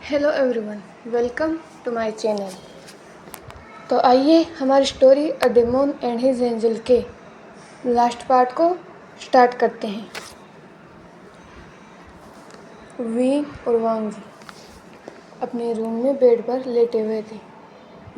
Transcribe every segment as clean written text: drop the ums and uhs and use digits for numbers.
Hello everyone, welcome to my channel. तो आइए हमारी story a demon and his angel के लास्ट पार्ट को स्टार्ट करते हैं। विंग और वांग जी अपने रूम में बेड पर लेटे हुए थे।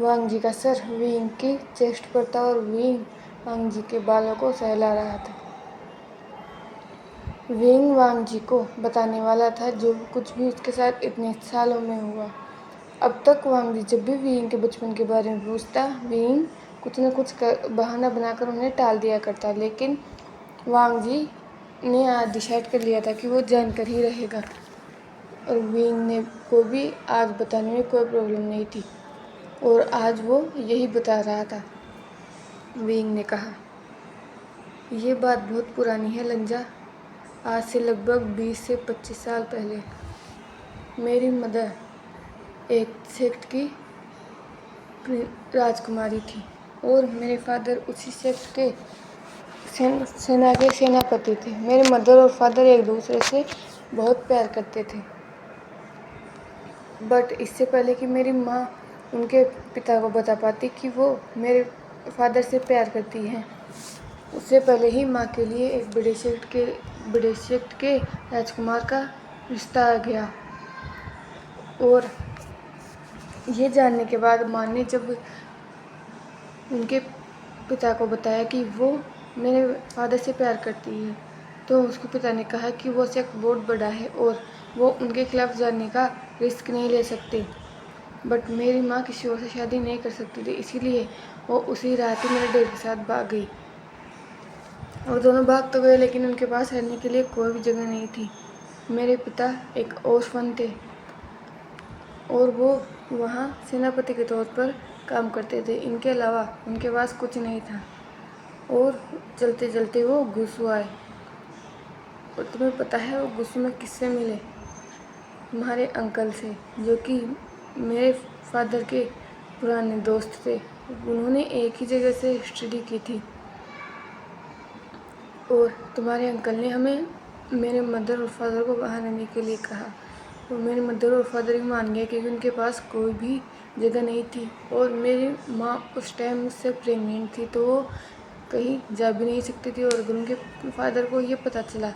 वांग जी का सर विंग की चेस्ट पर था और विंग वांग जी के बालों को सहला रहा था। विंग वांग जी को बताने वाला था जो कुछ भी उसके साथ इतने सालों में हुआ। अब तक वांग जी जब भी विंग के बचपन के बारे में पूछता, विंग कुछ न कुछ बहाना बनाकर उन्हें टाल दिया करता, लेकिन वांग जी ने आज डिसाइड कर लिया था कि वो जानकर ही रहेगा और विंग ने को भी आज बताने में कोई प्रॉब्लम नहीं थी और आज वो यही बता रहा था। विंग ने कहा, ये बात बहुत पुरानी है लंजा। आज से लगभग 20 से 25 साल पहले मेरी मदर एक सेक्ट की राजकुमारी थी और मेरे फादर उसी सेक्ट के सेना के सेनापति थे। मेरे मदर और फादर एक दूसरे से बहुत प्यार करते थे, बट इससे पहले कि मेरी माँ उनके पिता को बता पाती कि वो मेरे फादर से प्यार करती हैं, उससे पहले ही माँ के लिए एक बड़े सेक्ट के राजकुमार का रिश्ता आ गया। और ये जानने के बाद माँ ने जब उनके पिता को बताया कि वो मेरे फादर से प्यार करती है, तो उसके पिता ने कहा कि वो सेक्ट बहुत बड़ा है और वो उनके खिलाफ जाने का रिस्क नहीं ले सकते। बट मेरी माँ किसी और से शादी नहीं कर सकती थी, इसीलिए वो उसी रात ही मेरे डैडी के साथ भाग गई। और दोनों भाग तो गए, लेकिन उनके पास रहने के लिए कोई भी जगह नहीं थी। मेरे पिता एक ऑर्फन थे और वो वहाँ सेनापति के तौर पर काम करते थे। इनके अलावा उनके पास कुछ नहीं था और चलते चलते वो गुस्सू आए। और तुम्हें पता है वो गुस्सू में किससे मिले? तुम्हारे अंकल से, जो कि मेरे फादर के पुराने दोस्त थे। उन्होंने एक ही जगह से स्टडी की थी और तुम्हारे अंकल ने हमें मेरे मदर और फादर को बाहर रहने के लिए कहा और मेरे मदर और फादर भी मान गए क्योंकि उनके पास कोई भी जगह नहीं थी और मेरी माँ उस टाइम मुझसे प्रेग्नेंट थी, तो वो कहीं जा भी नहीं सकती थी। और अगर उनके फादर को ये पता चला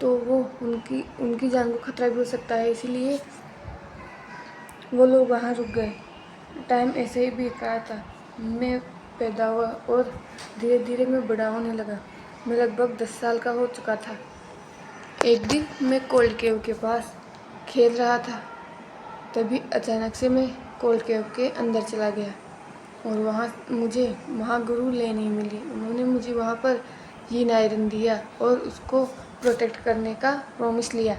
तो वो उनकी जान को खतरा भी हो सकता है, इसीलिए वो लोग वहाँ रुक गए। टाइम ऐसे ही बीत रहा था। मैं पैदा हुआ और धीरे धीरे मैं बड़ा होने लगा। मैं लगभग 10 साल का हो चुका था। एक दिन मैं कोल्ड केव के पास खेल रहा था, तभी अचानक से मैं कोल्ड केव के अंदर चला गया और वहाँ मुझे महागुरु लेनी मिली। उन्होंने मुझे वहाँ पर यीन आयरन दिया और उसको प्रोटेक्ट करने का प्रॉमिस लिया।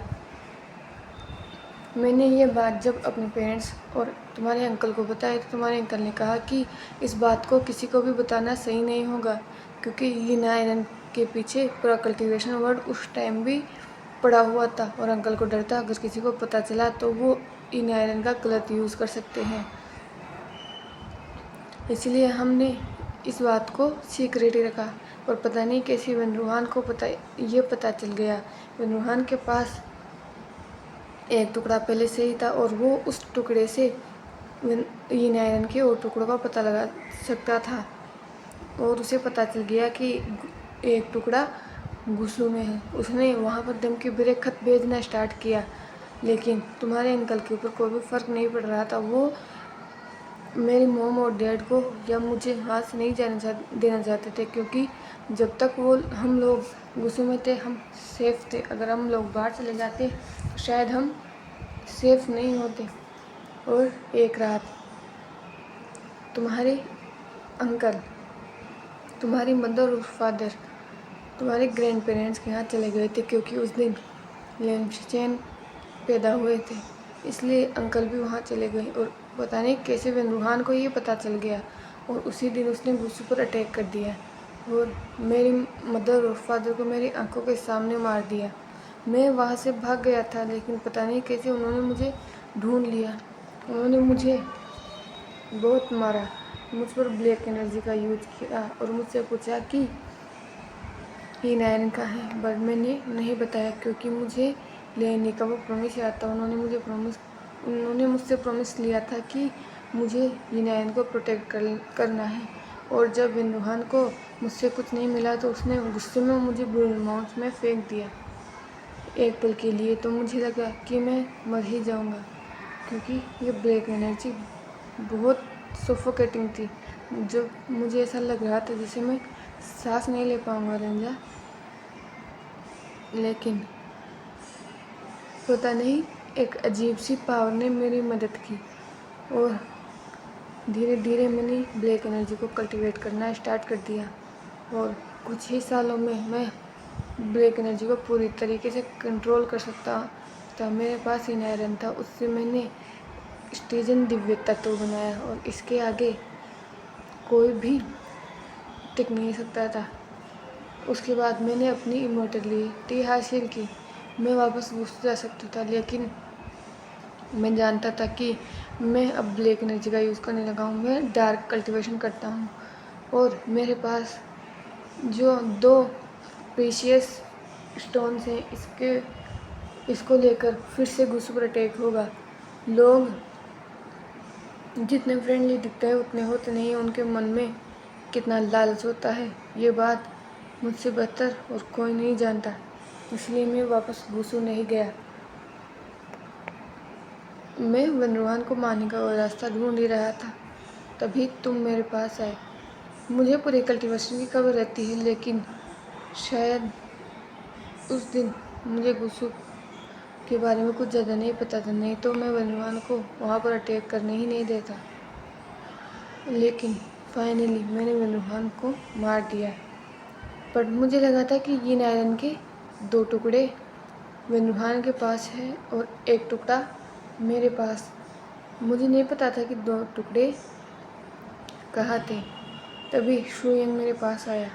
मैंने ये बात जब अपने पेरेंट्स और तुम्हारे अंकल को बताई तो तुम्हारे अंकल ने कहा कि इस बात को किसी को भी बताना सही नहीं होगा, क्योंकि यीन आयरन के पीछे पूरा कल्टीवेशन वर्ड उस टाइम भी पड़ा हुआ था और अंकल को डर था अगर किसी को पता चला तो वो यीन आयरन का गलत यूज़ कर सकते हैं। इसलिए हमने इस बात को सीक्रेट ही रखा और पता नहीं कैसे वेनरूहान को पता चल गया। वेनरूहान के पास एक टुकड़ा पहले से ही था और वो उस टुकड़े से यीन आयरन के और टुकड़ों का पता लगा सकता था और उसे पता चल गया कि एक टुकड़ा गुस्सू में है। उसने वहाँ पर धमकी भरे खत भेजना स्टार्ट किया, लेकिन तुम्हारे अंकल के ऊपर कोई भी फ़र्क नहीं पड़ रहा था। वो मेरी मॉम और डैड को या मुझे हाथ से नहीं देना चाहते थे, क्योंकि जब तक हम लोग गुस्से में थे हम सेफ थे। अगर हम लोग बाहर चले जाते तो शायद हम सेफ नहीं होते। और एक रात तुम्हारे अंकल, तुम्हारी मदर और फादर तुम्हारे ग्रैंड पेरेंट्स के यहाँ चले गए थे, क्योंकि उस दिन लेम्पचैन पैदा हुए थे, इसलिए अंकल भी वहाँ चले गए। और पता नहीं कैसे वेनरूहान को ये पता चल गया और उसी दिन उसने गुस्सू पर अटैक कर दिया और मेरी मदर और फादर को मेरी आंखों के सामने मार दिया। मैं वहाँ से भाग गया था, लेकिन पता नहीं कैसे उन्होंने मुझे ढूंढ लिया। उन्होंने मुझे बहुत मारा, मुझ पर ब्लैक एनर्जी का यूज किया और मुझसे पूछा कि यीन आयरन का है, बट मैंने नहीं बताया क्योंकि मुझे लेने का वो प्रॉमिस याद था। उन्होंने मुझे प्रॉमिस उन्होंने मुझसे प्रॉमिस लिया था कि मुझे यूनायन को प्रोटेक्ट करना है। और जब विंदुहान को मुझसे कुछ नहीं मिला तो उसने गुस्से में मुझे ब्लू माउंट में फेंक दिया। एक पल के लिए तो मुझे लगा कि मैं मर ही जाऊंगा, क्योंकि ये ब्लैक एनर्जी बहुत सफोकेटिंग थी। जो मुझे ऐसा लग रहा था जैसे मैं सांस नहीं ले पाऊंगा रंजा। लेकिन पता नहीं एक अजीब सी पावर ने मेरी मदद की और धीरे धीरे मैंने ब्लैक एनर्जी को कल्टीवेट करना स्टार्ट कर दिया। और कुछ ही सालों में मैं ब्लैक एनर्जी को पूरी तरीके से कंट्रोल कर सकता था। मेरे पास ही आयरन था, उससे मैंने स्टेजन दिव्य तत्व बनाया और इसके आगे कोई भी टिक नहीं सकता था। उसके बाद मैंने अपनी इमोर्टलिटी हासिल की। मैं वापस घुस जा सकता था, लेकिन मैं जानता था कि मैं अब ब्लैक एनर्जी का यूज़ करने लगा हूँ। मैं डार्क कल्टीवेशन करता हूँ और मेरे पास जो 2 प्रीशियस स्टोन्स हैं, इसको लेकर फिर से गुस्सुपर अटैक होगा। लोग जितने फ्रेंडली दिखते हैं उतने होते नहीं हैं, उनके मन में कितना लालच होता है ये बात मुझसे बेहतर और कोई नहीं जानता। इसलिए मैं वापस घुसू नहीं गया। मैं वनरोहन को मारने का रास्ता ढूंढ ही रहा था, तभी तुम मेरे पास आए। मुझे पूरे कल्टीवेशन की खबर रहती है, लेकिन शायद उस दिन मुझे गुस्सू के बारे में कुछ ज़्यादा नहीं पता था, नहीं तो मैं वनरोहन को वहाँ पर अटैक करने ही नहीं देता। लेकिन फाइनली मैंने वनरोहन को मार दिया। पर मुझे लगा था कि यीन आयरन के 2 टुकड़े वनरोहन के पास है और 1 टुकड़ा मेरे पास। मुझे नहीं पता था कि 2 टुकड़े कहाँ थे। तभी शुयंग मेरे पास आया।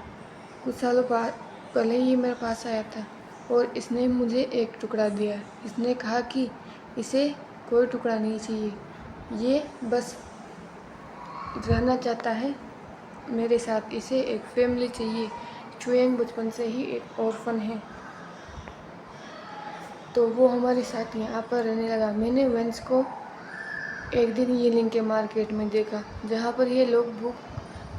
कुछ सालों पहले ही मेरे पास आया था और इसने मुझे 1 टुकड़ा दिया। इसने कहा कि इसे कोई टुकड़ा नहीं चाहिए, ये बस रहना चाहता है मेरे साथ, इसे एक फैमिली चाहिए। शुयंग बचपन से ही एक ऑर्फन है, तो वो हमारे साथ यहाँ पर रहने लगा। मैंने वेंस को एक दिन यीलिंग के मार्केट में देखा, जहाँ पर ये लोग भूख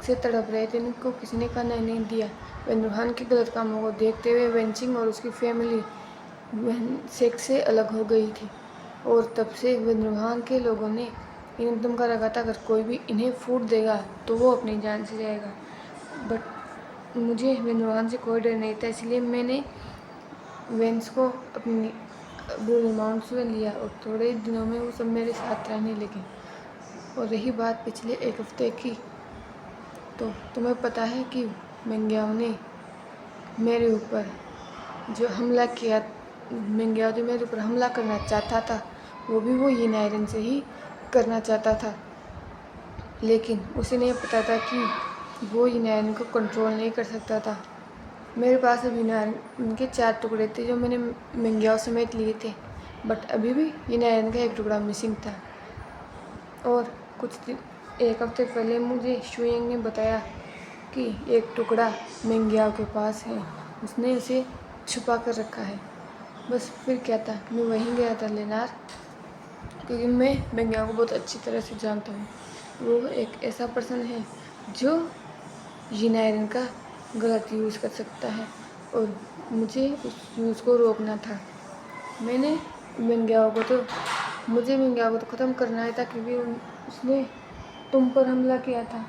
से तड़प रहे थे। इनको किसी ने खाना नहीं दिया। वनरोहन के गलत कामों को देखते हुए वेंचिंग और उसकी फैमिली सेक्स से अलग हो गई थी और तब से वनरोहन के लोगों ने इन्हें धमका रखा था, अगर कोई भी इन्हें फूड देगा तो वो अपनी जान से जाएगा। बट मुझे वनरोहन से कोई डर नहीं था, इसलिए मैंने वेंस को अपनी ब्लू माउंट्स में लिया और थोड़े दिनों में वो सब मेरे साथ रहने लगे। और रही बात पिछले 1 हफ्ते की, तो तुम्हें पता है कि मेंग्याओ ने मेरे ऊपर जो हमला किया, मेंग्याओ जो मेरे ऊपर हमला करना चाहता था, वो भी वो यीन आयरन से ही करना चाहता था। लेकिन उसे नहीं पता था कि वो यीन आयरन को कंट्रोल नहीं कर सकता था। मेरे पास अभी उनके 4 टुकड़े थे जो मैंने मेंग्याओ समेत लिए थे, बट अभी भी यीन आयरन का 1 टुकड़ा मिसिंग था। और कुछ दिन 1 हफ्ते पहले मुझे शुयंग ने बताया कि 1 टुकड़ा मेंग्याओ के पास है, उसने उसे छुपा कर रखा है। बस फिर क्या था, मैं वहीं गया था लेनार, क्योंकि मैं मेंग्याओ को बहुत अच्छी तरह से जानता हूँ। वो एक ऐसा पर्सन है जो यीन आयरन का गलत यूज़ कर सकता है और मुझे उस यूज़ को रोकना था। मुझे मेंग्याओ को तो ख़त्म करना ही था, क्योंकि उसने तुम पर हमला किया था।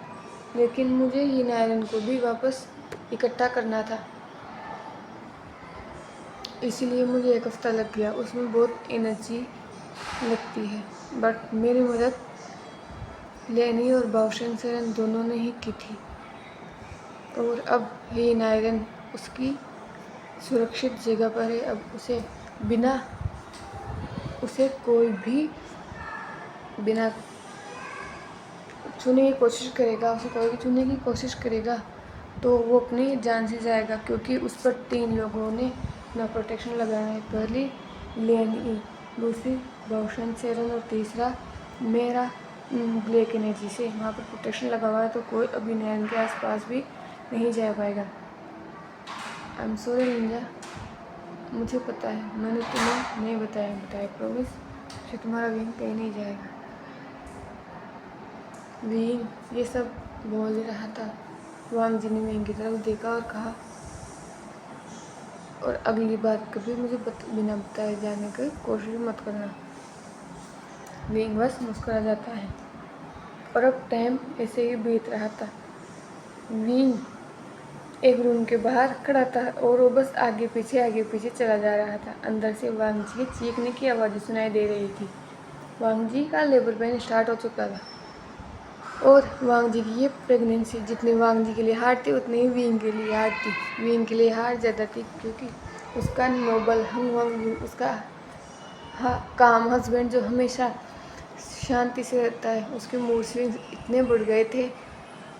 लेकिन मुझे यीन आयरन को भी वापस इकट्ठा करना था, इसीलिए मुझे 1 हफ्ता लग गया। उसमें बहुत एनर्जी लगती है, बट मेरी मदद लेनी और बाओशन सेरन दोनों ने ही की थी। और अब यीन आयरन उसकी सुरक्षित जगह पर है। अब उसे कोई भी बिना छूने की कोशिश करेगा तो वो अपनी जान से जाएगा, क्योंकि उस पर 3 लोगों ने अपना प्रोटेक्शन लगाया है। पहली लेनी, दूसरी बाओशन सेरन और तीसरा मेरा ब्लैक एनर्जी से वहाँ पर प्रोटेक्शन लगा हुआ है, तो कोई अभी नैन के आसपास भी नहीं जा पाएगा। आई एम सॉरी निंजा, मुझे पता है मैंने तुम्हें नहीं बताया प्रॉमिस। फिर तुम्हारा विंग कहीं नहीं जाएगा। विंग ये सब बोल रहा था। वांग जी ने विंग की तरफ देखा और कहा, और अगली बार कभी मुझे बिना बताए जाने की कोशिश मत करना। विंग बस मुस्कुरा जाता है। और अब टाइम ऐसे ही बीत रहा था। विंग एक रूम के बाहर खड़ा था और वो बस आगे पीछे चला जा रहा था। अंदर से वांग जी के चीखने की आवाज़ें सुनाई दे रही थी। वांग जी का लेबर पेन स्टार्ट हो चुका था और वांग जी की ये प्रेगनेंसी जितनी वांग जी के लिए हार्ड थी उतनी ही विंग के लिए हार्ड थी। विंग के लिए हार्ड ज़्यादा थी क्योंकि उसका नोबल हंग वांग, उसका काम हस्बैंड जो हमेशा शांति से रहता है, उसके मूड स्विंग्स इतने बढ़ गए थे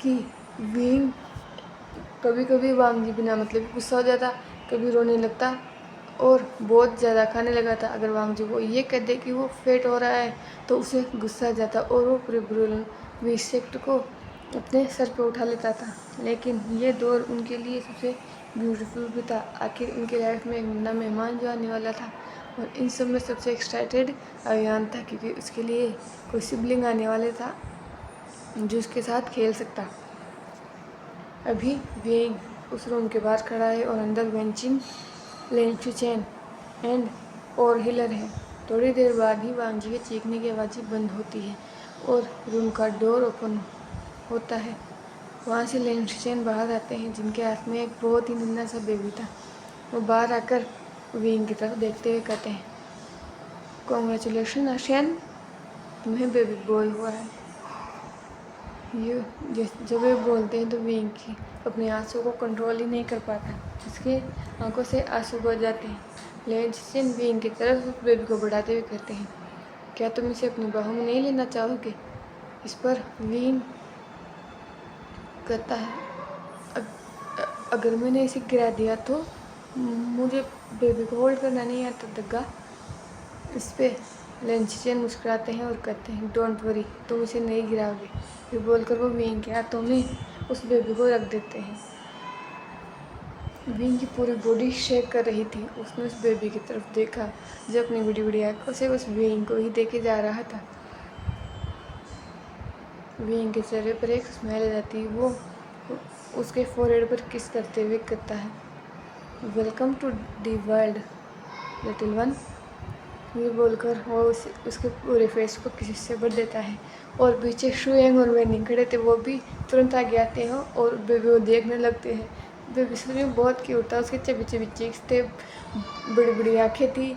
कि विंग कभी कभी वांग जी बिना मतलब गुस्सा हो जाता, कभी रोने लगता और बहुत ज़्यादा खाने लगा था। अगर वांग जी को ये कह दे कि वो फेट हो रहा है तो उसे गुस्सा आ जाता और वो पूरे विशेक्ट को अपने सर पे उठा लेता था। लेकिन ये दौर उनके लिए सबसे ब्यूटीफुल भी था। आखिर उनकी लाइफ में एक नया मेहमान जो आने वाला था और इन सब में सबसे एक्साइटेड अयान था क्योंकि उसके लिए कोई सिबलिंग आने वाले था जो उसके साथ खेल सकता। अभी विंग उस रूम के बाहर खड़ा है और अंदर वेंचिंग लेंचुचैन एंड और हिलर है। थोड़ी देर बाद ही वांग जी के चीखने की आवाज़ बंद होती है और रूम का डोर ओपन होता है। वहाँ से लेंचुचैन बाहर आते हैं जिनके हाथ में एक बहुत ही नन्हा सा बेबी था। वो बाहर आकर विंग की तरफ देखते हुए कहते हैं, कॉन्ग्रेचुलेशन आशियान, तुम्हें बेबी बॉय हुआ है। ये जब ये बोलते हैं तो विंग की अपने आंसू को कंट्रोल ही नहीं कर पाता, उसके आंखों से आंसू बह जाते हैं। लेंचुचैन विंग की तरफ उस बेबी को बढ़ाते हुए कहते हैं, क्या तुम इसे अपनी बाहों में नहीं लेना चाहोगे? इस पर विंग कहता है, अगर मैंने इसे गिरा दिया तो मुझे बेबी को होल्ड करना नहीं आता दग्गा। इस पर लेंचुचैन मुस्कुराते हैं और कहते हैं, डोंट वरी, तुम इसे नहीं गिराओगे। फिर बोलकर वो विंग के हाथों में उस बेबी को रख देते हैं। विंग की पूरी बॉडी शेक कर रही थी। उसने उस बेबी की तरफ देखा जो अपनी बड़ी बड़ी आंखों से उस विंग को ही देखे जा रहा था। विंग के चेहरे पर एक स्माइल आ जाती है। वो उसके फोरहेड पर किस करते हुए कहता है, welcome to the world little one. ये बोलकर वो उसके पूरे फेस को किसी से भर देता है। और पीछे शुएंग और वेनिंग खड़े थे, वो भी तुरंत आगे आते हैं और बेबी को देखने लगते हैं। बेबी सच में बहुत क्यूट था, उसके चबी चबी चीक्स थे, बड़ी बड़ी आँखें थी।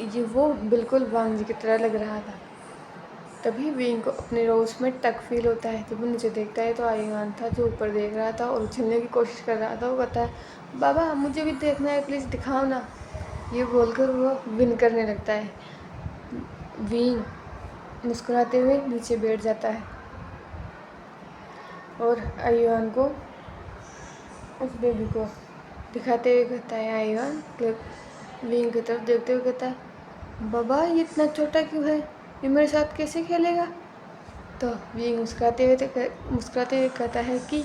ये वो बिल्कुल वांग जी की तरह लग रहा था। तभी विंग को अपने रोज में टक फील होता है। जब वो नीचे देखता है तो आयुआन था जो ऊपर देख रहा था और उछलने की कोशिश कर रहा था। वो कहता है, बाबा मुझे भी देखना है, प्लीज़ दिखाओ ना। ये बोलकर वो विन करने लगता है। विंग मुस्कुराते हुए नीचे बैठ जाता है और आयुआन को उस बेबी को दिखाते हुए कहता है, आयुआन विंग की तरफ देखते हुए कहता है, बाबा ये इतना छोटा क्यों है, ये मेरे साथ कैसे खेलेगा? तो विंग मुस्कुराते हुए कहता है कि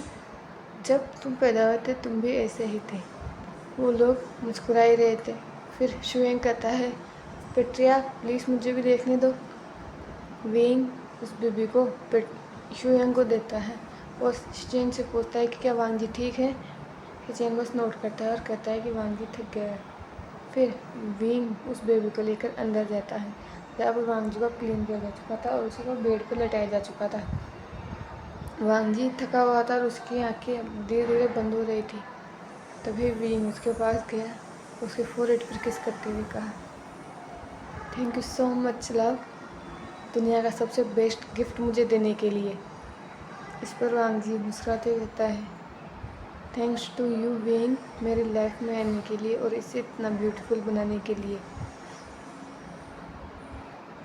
जब तुम पैदा हुए थे तुम भी ऐसे ही थे। वो लोग मुस्कुरा ही रहे थे। फिर शुएंग कहता है, पेट्रिया प्लीज़ मुझे भी देखने दो। विंग उस बेबी को शुएंग को देता है और चेन से पूछता है कि क्या वांग जी ठीक है? चेन बस नोट करता है और कहता है कि वांग जी थक गया है। फिर विंग उस बेबी को लेकर अंदर जाता है जहाँ पर वांग जी को क्लीन किया जा चुका था और उसी को बेड पर लेटाया जा चुका था। वांग जी थका हुआ था और उसकी आंखें धीरे धीरे बंद हो रही थी। तभी विंग उसके पास गया, उसके फोरहेड पर किस करते हुए कहा, thank you so much love, दुनिया का सबसे बेस्ट गिफ्ट मुझे देने के लिए। इस पर वांग जी मुस्कुराते हुए कहता है, थैंक्स टू यू विंग, मेरी लाइफ में आने के लिए और इसे इतना ब्यूटीफुल बनाने के लिए।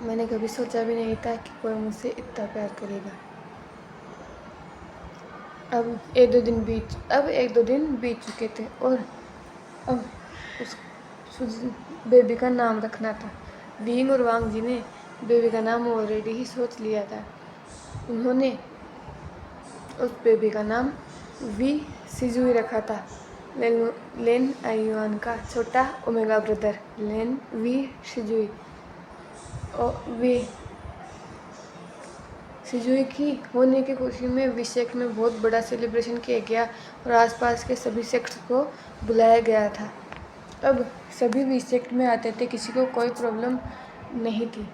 मैंने कभी सोचा भी नहीं था कि कोई मुझसे इतना प्यार करेगा। अब एक दो दिन बीत चुके थे और अब उस बेबी का नाम रखना था। विंग और वांग जी ने बेबी का नाम ऑलरेडी ही सोच लिया था। उन्होंने उस बेबी का नाम वी सिजुई रखा था। लेन आयुआन का छोटा ओमेगा ब्रदर लेन वी सिजुई। और वे सुजुकी होने की खुशी में विसेक में बहुत बड़ा सेलिब्रेशन किया गया और आसपास के सभी सेक्ट्स को बुलाया गया था। अब सभी विसेक में आते थे, किसी को कोई प्रॉब्लम नहीं थी।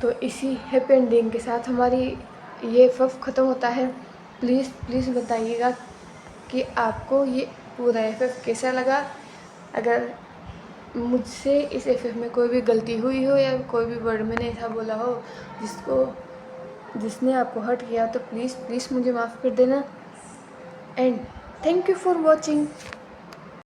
तो इसी हैप्पी एंडिंग के साथ हमारी ये FF ख़त्म होता है। प्लीज़ बताइएगा कि आपको ये पूरा FF कैसा लगा। अगर मुझसे इस FF में कोई भी गलती हुई हो या कोई भी वर्ड मैंने ऐसा बोला हो जिसने आपको हर्ट किया, तो प्लीज़ मुझे माफ़ कर देना। And thank you for watching.